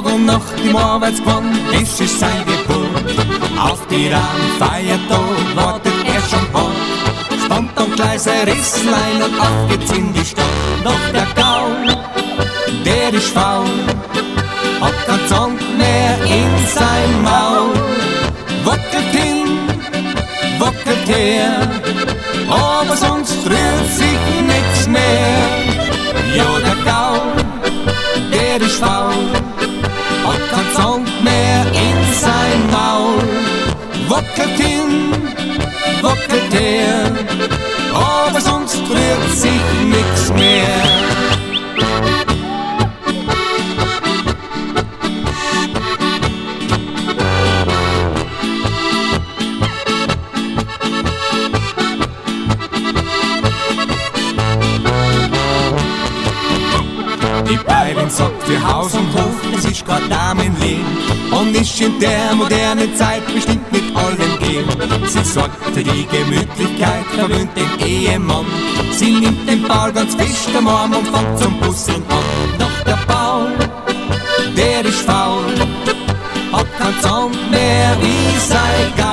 Tag und Nacht im Arbeitsgewand, es ist sein Geburt. Auf die Feiertag wartet er schon hart, spannt am Gleis ein Risslein und auf geht's in die Stadt. Doch der Gaul, der ist faul, hat kein Zahn mehr in sein Maul. Wackelt hin, wackelt her, aber sonst rührt sich nichts mehr. Ja, der Gaul, der ist faul, hat kein Zahn mehr in sein Maul. Wackelt hin, wackelt her, aber sonst rührt sich nichts mehr. Die Bäuerin sagt für Haus und Hof, es ist grad Damenleben und ist in der modernen Zeit bestimmt mit allem gehen. Sie sorgt für die Gemütlichkeit, verwöhnt den Ehemann. Sie nimmt den Ball ganz fest am Arm und fängt zum Busseln an. Doch der Paul, der ist faul, hat kein Zahn mehr wie sein Gaul.